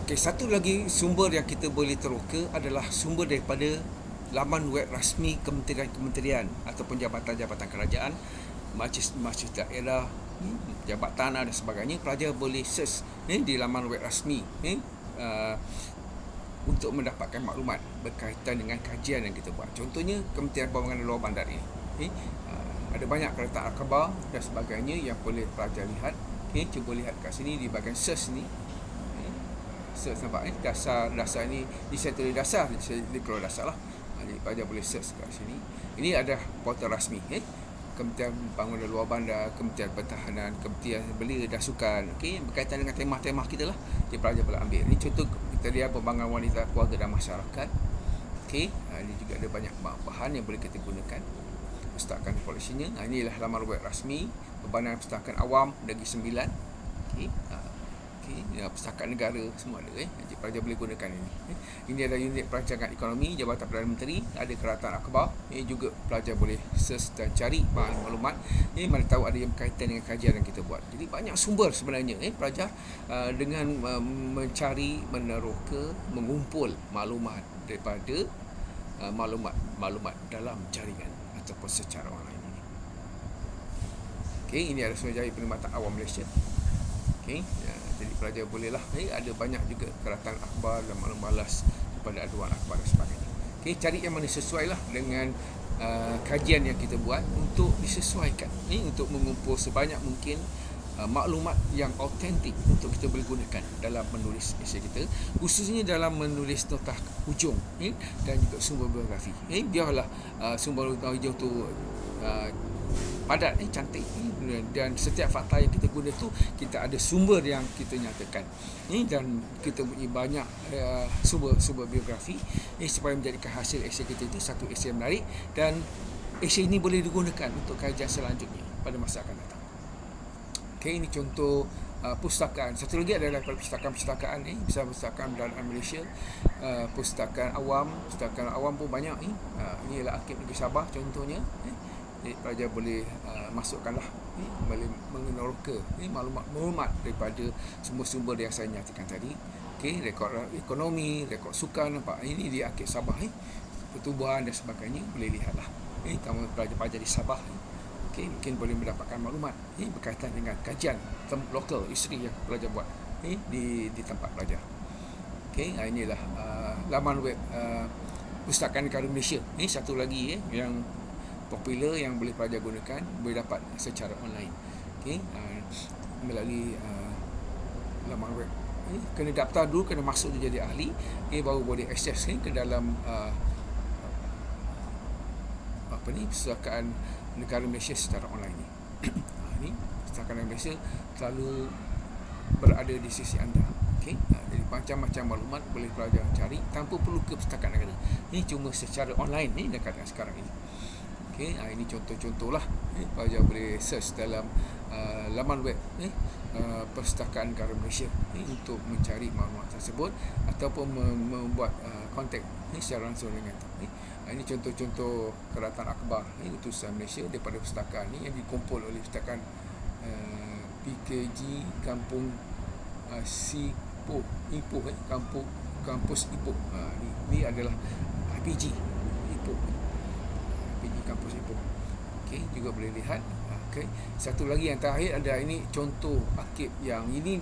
Okay, satu lagi sumber yang kita boleh teroka adalah sumber daripada laman web rasmi kementerian-kementerian ataupun jabatan-jabatan kerajaan, majlis daerah, jabatan tanah dan sebagainya. Pelajar boleh search di laman web rasmi uh, untuk mendapatkan maklumat berkaitan dengan kajian yang kita buat. Contohnya Kementerian Pembangunan Luar Bandar ini. Ada banyak kereta akhbar dan sebagainya yang boleh pelajar lihat. Cuba lihat kat sini di bahagian search ni. Search nampak dasar ni di saya tulis dasar, di keluar dasar lah. Jadi pelajar boleh search kat sini. Ini adalah portal rasmi Kementerian Pembangunan Luar Bandar, Kementerian Pertahanan, Kementerian Belia dan Sukan, berkaitan dengan tema-tema kita lah. Jadi pelajar boleh ambil. Ini contoh kita lihat pembangunan wanita, keluarga dan masyarakat. Ini juga ada banyak bahan yang boleh kita gunakan. Perpustakaan koleksinya. Inilah laman web rasmi Perbandaran Perpustakaan Awam Negeri Sembilan. Perpustakaan negara semua ada. Jadi pelajar boleh gunakan ini. Ini ada unit perancangan ekonomi Jabatan Perdana Menteri, ada keratan akhbar. Juga pelajar boleh search dan cari maklumat. Mana tahu ada yang berkaitan dengan kajian yang kita buat. Jadi banyak sumber sebenarnya pelajar dengan mencari, meneroka, mengumpul maklumat daripada maklumat dalam jaringan ataupun secara online ini. Ini adalah Suruhanjaya Perkhidmatan Awam Malaysia. Jadi pelajar bolehlah ada banyak juga keratan akhbar dan maklum balas daripada aduan akhbar dan sebagainya. Cari yang mana sesuai lah dengan kajian yang kita buat untuk disesuaikan untuk mengumpul sebanyak mungkin maklumat yang autentik untuk kita boleh gunakan dalam menulis esei kita, khususnya dalam menulis nota hujung dan juga sumber biografi. Biarlah sumber nota hujung tu padat, cantik, dan setiap fakta yang kita guna tu kita ada sumber yang kita nyatakan dan kita punya banyak sumber biografi supaya menjadikan hasil esei kita itu satu esei yang menarik, dan esei ini boleh digunakan untuk kajian selanjutnya pada masa akan datang. Ini contoh pustakaan. Satu lagi adalah perpustakaan misalnya Perpustakaan Belanaan Malaysia, Perpustakaan Awam pun banyak. Ini ialah Arkib Negeri Sabah contohnya. Jadi pelajar boleh masukkanlah, boleh meneroka maklumat daripada sumber-sumber yang saya nyatakan tadi. Rekod ekonomi, rekod sukan, nampak ini di Arkib Sabah, pertubuhan dan sebagainya, boleh lihatlah. Terutama pelajar-pelajar di Sabah, mungkin boleh mendapatkan maklumat berkaitan dengan kajian lokal isteri yang pelajar buat di tempat pelajar. Inilah laman web Perpustakaan Negara Malaysia. Satu lagi yang popular yang boleh pelajar gunakan, boleh dapat secara online melalui laman web. Kena daftar dulu, kena masuk jadi ahli, baru boleh akses ke dalam Perpustakaan Negara Malaysia secara online ni. Ini Perpustakaan Negara Malaysia selalu berada di sisi anda. Jadi macam-macam maklumat boleh pelajar cari tanpa perlu ke Perpustakaan Negara. Ini cuma secara online dekat sekarang ini. Ini contoh-contoh lah. Pelajar boleh search dalam laman web Perpustakaan Negara Malaysia untuk mencari maklumat tersebut ataupun membuat kontak secara langsung dengan ini contoh-contoh keratan akhbar utusan Malaysia daripada perpustakaan yang dikumpul oleh Perpustakaan PKG Kampung Ipoh, Kampus Ipoh. Ini adalah IPG Ipoh, IPG Kampus Ipoh. Juga boleh lihat. Satu lagi yang terakhir ada ini contoh arkib yang ini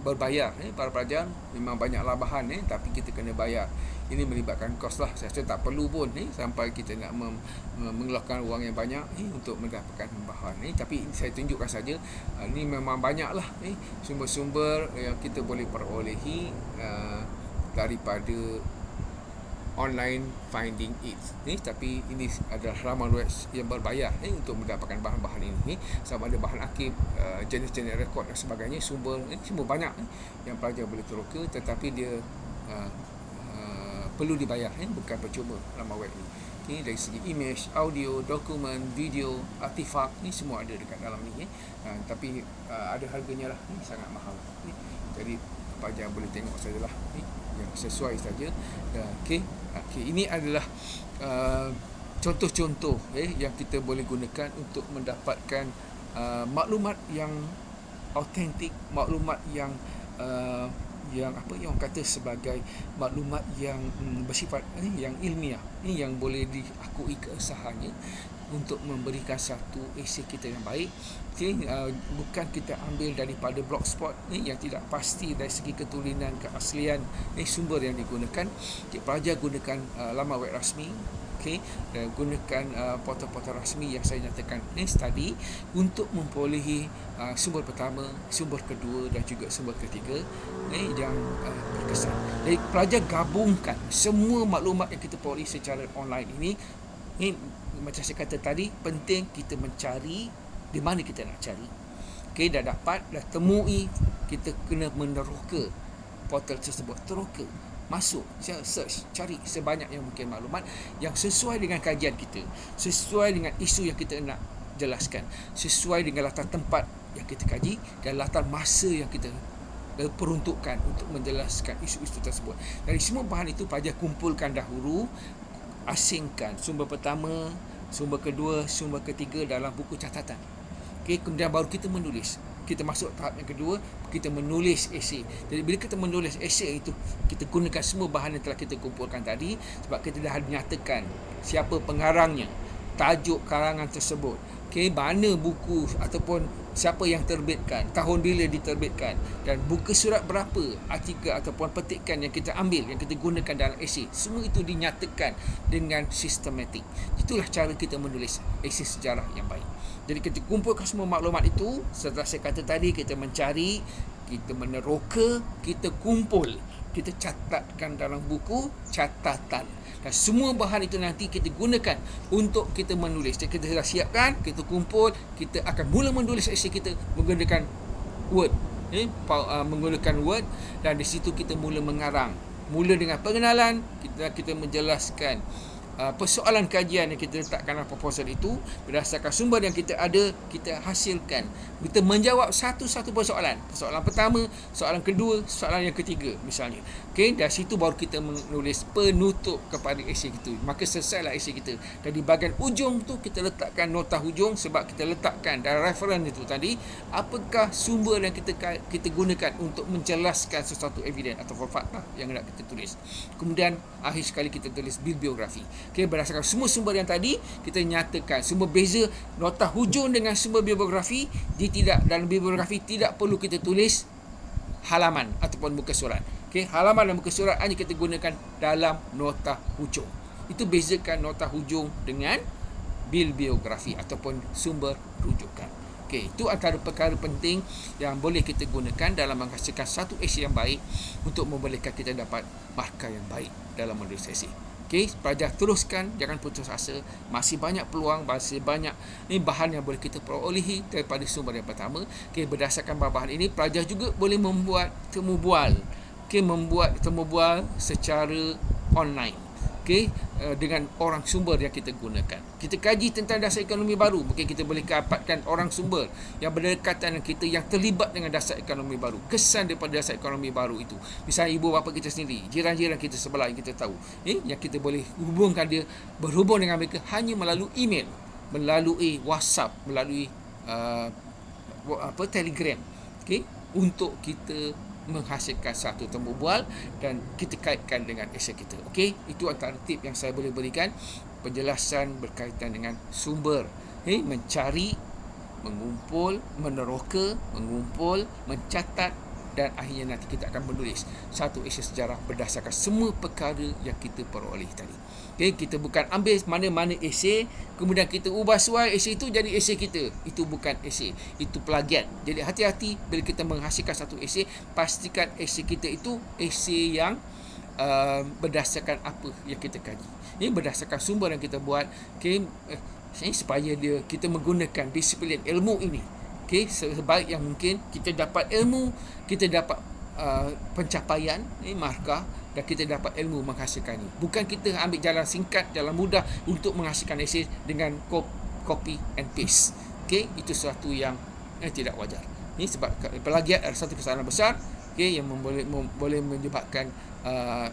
berbayar. Para pelajar memang banyak labahan tapi kita kena bayar. Ini melibatkan kos lah. Saya rasa tak perlu pun sampai kita nak mengeluarkan wang yang banyak untuk mendapatkan bahan tapi saya tunjukkan saja. Ini memang banyak lah sumber-sumber yang kita boleh perolehi daripada online finding it tapi ini adalah laman web yang berbayar untuk mendapatkan bahan-bahan ini. Sama ada bahan arkib, jenis-jenis rekod dan sebagainya, sumber banyak yang pelajar boleh teroka, tetapi dia perlu dibayar, bukan percuma laman web ini. Dari segi image, audio, dokumen, video, artifak, ni semua ada dekat dalam ni tapi ada harganya lah, sangat mahal. Jadi pelajar boleh tengok sajalah yang sesuai saja. Ini adalah contoh-contoh yang kita boleh gunakan untuk mendapatkan maklumat yang autentik, maklumat yang yang apa yang orang kata sebagai maklumat yang bersifat yang ilmiah, yang boleh diakui keabsahannya untuk memberikan satu esei kita yang baik. Bukan kita ambil daripada blogspot yang tidak pasti dari segi keturunan keaslian sumber yang digunakan. Pelajar gunakan laman web rasmi, gunakan portal-portal rasmi yang saya nyatakan tadi untuk memperolehi sumber pertama, sumber kedua dan juga sumber ketiga yang berkesan. Jadi pelajar gabungkan semua maklumat yang kita peroleh secara online ini. Macam saya kata tadi, penting kita mencari di mana kita nak cari. Dah dapat, dah temui, kita kena meneroka portal tersebut, teroka, masuk, search, cari sebanyak yang mungkin maklumat yang sesuai dengan kajian kita, sesuai dengan isu yang kita nak jelaskan, sesuai dengan latar tempat yang kita kaji dan latar masa yang kita peruntukkan untuk menjelaskan isu-isu tersebut. Dari semua bahan itu pelajar kumpulkan dahulu, asingkan sumber pertama, sumber kedua, sumber ketiga dalam buku catatan. Kemudian baru kita menulis. Kita masuk tahap yang kedua, kita menulis esei. Jadi bila kita menulis esei itu, kita gunakan semua bahan yang telah kita kumpulkan tadi, sebab kita dah nyatakan siapa pengarangnya, tajuk karangan tersebut, mana buku ataupun siapa yang terbitkan, tahun bila diterbitkan, dan buku surat berapa, artikel ataupun petikan yang kita ambil, yang kita gunakan dalam esei. Semua itu dinyatakan dengan sistematik. Itulah cara kita menulis esei sejarah yang baik. Jadi kita kumpulkan semua maklumat itu. Setelah saya kata tadi, kita mencari, kita meneroka, kita kumpul, kita catatkan dalam buku catatan. Dan semua bahan itu nanti kita gunakan untuk kita menulis. Jadi kita dah siapkan, kita kumpul, kita akan mula menulis esei kita menggunakan Word. Menggunakan Word, dan di situ kita mula mengarang. Mula dengan pengenalan, kita menjelaskan persoalan kajian yang kita letakkan dalam proposal itu. Berdasarkan sumber yang kita ada, kita hasilkan, kita menjawab satu-satu persoalan. Soalan pertama, soalan kedua, soalan yang ketiga misalnya. Dari situ baru kita menulis penutup kepada esei itu. Maka selesailah esei kita. Dan di bahagian ujung tu kita letakkan nota hujung, sebab kita letakkan dalam referen itu tadi apakah sumber yang kita gunakan untuk menjelaskan sesuatu evidence atau fakta yang nak kita tulis. Kemudian akhir sekali kita tulis bibliografi. Berdasarkan semua sumber yang tadi, kita nyatakan sumber beza nota hujung dengan sumber bibliografi. Dalam bibliografi tidak perlu kita tulis halaman ataupun muka surat. Halaman dan muka surat hanya kita gunakan dalam nota hujung. Itu bezakan nota hujung dengan bibliografi ataupun sumber rujukan. Itu antara perkara penting yang boleh kita gunakan dalam menghasilkan satu esei yang baik untuk membolehkan kita dapat markah yang baik dalam menulis esei. Pelajar teruskan, jangan putus asa. Masih banyak peluang, masih banyak bahan yang boleh kita perolehi daripada sumber yang pertama. Berdasarkan bahan ini, pelajar juga boleh membuat temu bual. Membuat temu bual secara online. Dengan orang sumber yang kita gunakan. Kita kaji tentang dasar ekonomi baru, mungkin kita boleh dapatkan orang sumber yang berdekatan dengan kita, yang terlibat dengan dasar ekonomi baru, kesan daripada dasar ekonomi baru itu. Misalnya ibu bapa kita sendiri, jiran-jiran kita sebelah yang kita tahu, yang kita boleh hubungkan dia, berhubung dengan mereka hanya melalui email, melalui WhatsApp, melalui Telegram, untuk kita menghasilkan satu temu bual dan kita kaitkan dengan esei kita. Itu antara tip yang saya boleh berikan. Penjelasan berkaitan dengan sumber, mencari, mengumpul, meneroka, mengumpul, mencatat, dan akhirnya nanti kita akan menulis satu esei sejarah berdasarkan semua perkara yang kita peroleh tadi. Kita bukan ambil mana-mana esei kemudian kita ubah suai esei itu jadi esei kita. Itu bukan esei, itu plagiat. Jadi hati-hati bila kita menghasilkan satu esei, pastikan esei kita itu esei yang berdasarkan apa yang kita kaji. Berdasarkan sumber yang kita buat, supaya kita menggunakan disiplin ilmu ini sebaik yang mungkin. Kita dapat ilmu, kita dapat pencapaian, markah, dan kita dapat ilmu menghasilkannya. Bukan kita ambil jalan singkat, jalan mudah untuk menghasilkan esei dengan copy and paste. Itu sesuatu yang tidak wajar. Sebab plagiat adalah satu kesalahan besar yang boleh menyebabkan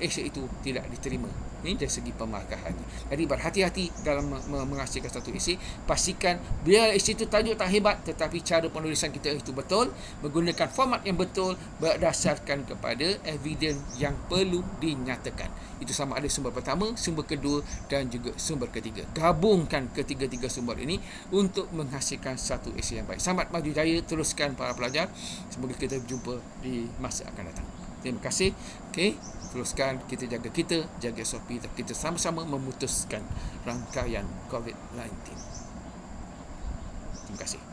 esei itu tidak diterima Ini dari segi pemarkahannya. Jadi berhati-hati dalam menghasilkan satu esei. Pastikan biar esei itu tajuk tak hebat, tetapi cara penulisan kita itu betul, menggunakan format yang betul, berdasarkan kepada evidence yang perlu dinyatakan. Itu sama ada sumber pertama, sumber kedua dan juga sumber ketiga. Gabungkan ketiga-tiga sumber ini untuk menghasilkan satu esei yang baik. Selamat maju jaya, teruskan para pelajar. Semoga kita berjumpa di masa akan datang. Terima kasih. Okey, teruskan, kita jaga SOP, kita sama-sama memutuskan rangkaian COVID-19. Terima kasih.